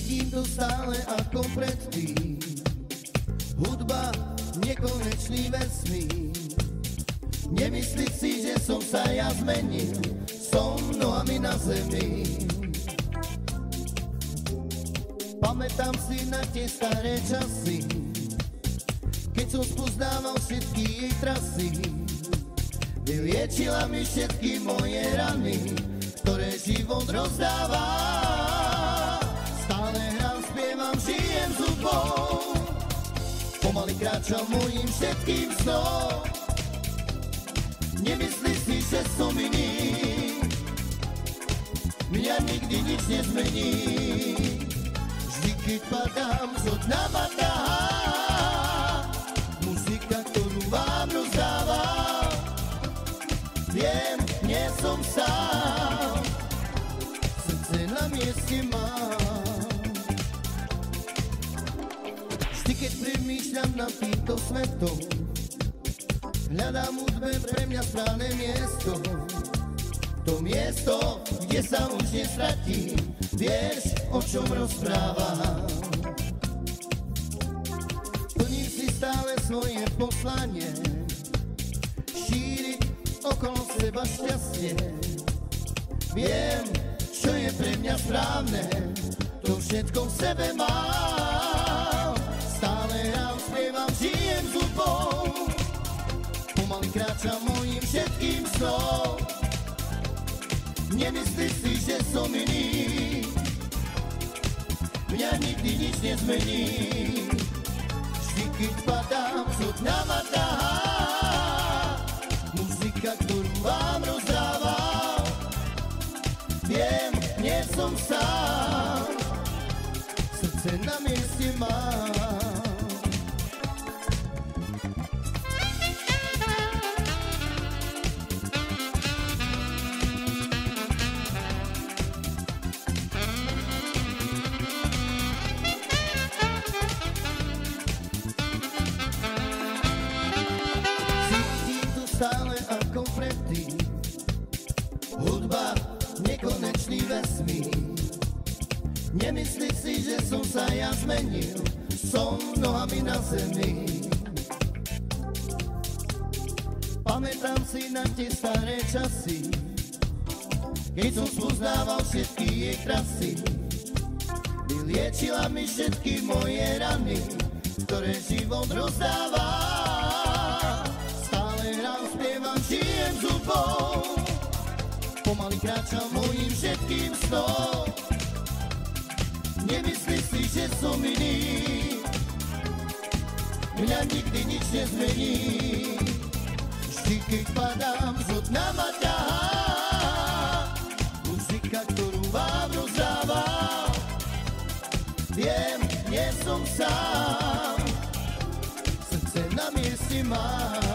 Vidím to stále ako predtým. Hudba, nekonečný vesmír. Nemyslíš si, že som sa ja zmenil, som nohami na zemi. Pamätám si na tie staré časy, keď som spoznával všetky jej trasy. Vyliečila mi všetky moje rany, ktoré život rozdáva. Stále hrám, spievam, žijem s hudbou, pomaly kráčam mojím všetkým snom. Nemyslíš si, že som iný, mňa nikdy nič nezmení. Vždy, keď padám, zo dna ma ťahá muzika, ktorú vám rozdávam. Viem, nie som sám, srdce na mieste mám. Vždy, keď premýšľam nad týmto svetom, hľadám hudbe pre mňa správne miesto. To miesto, kde sa už nestratím, vieš, o čom rozprávam. Plním si stále svoje poslanie, šíriť okolo seba šťastie. Viem, čo je pre mňa správne, to všetko v sebe mám. Stále hrám, spievam, žijem s hudbou, pomaly kráčam mojím všetkým snom. Nemyslíš si, že som iný, mňa nikdy nič nezmení. Vždy, keď padám, zo dna ma ťahá muzika, ktorú vám rozdávam. Viem, nie som sám, srdce na mieste mám. Stále ako predtým, hudba, nekonečný vesmír. Nemyslíš si, že som sa ja zmenil, som nohami na zemi. Pamätám si na tie staré časy, keď som spoznával všetky jej trasy. Vyliečila mi všetky moje rany, ktoré život rozdáva. Žijem s hudbou, pomaly kráčam mojím všetkým snom. Nemyslíš si, že som iný, mňa nikdy nič nezmení. Vždy, keď padám, zo dna ma ťahá muzika, ktorú vám rozdávam. Viem, nie som sám, srdce na mieste mám.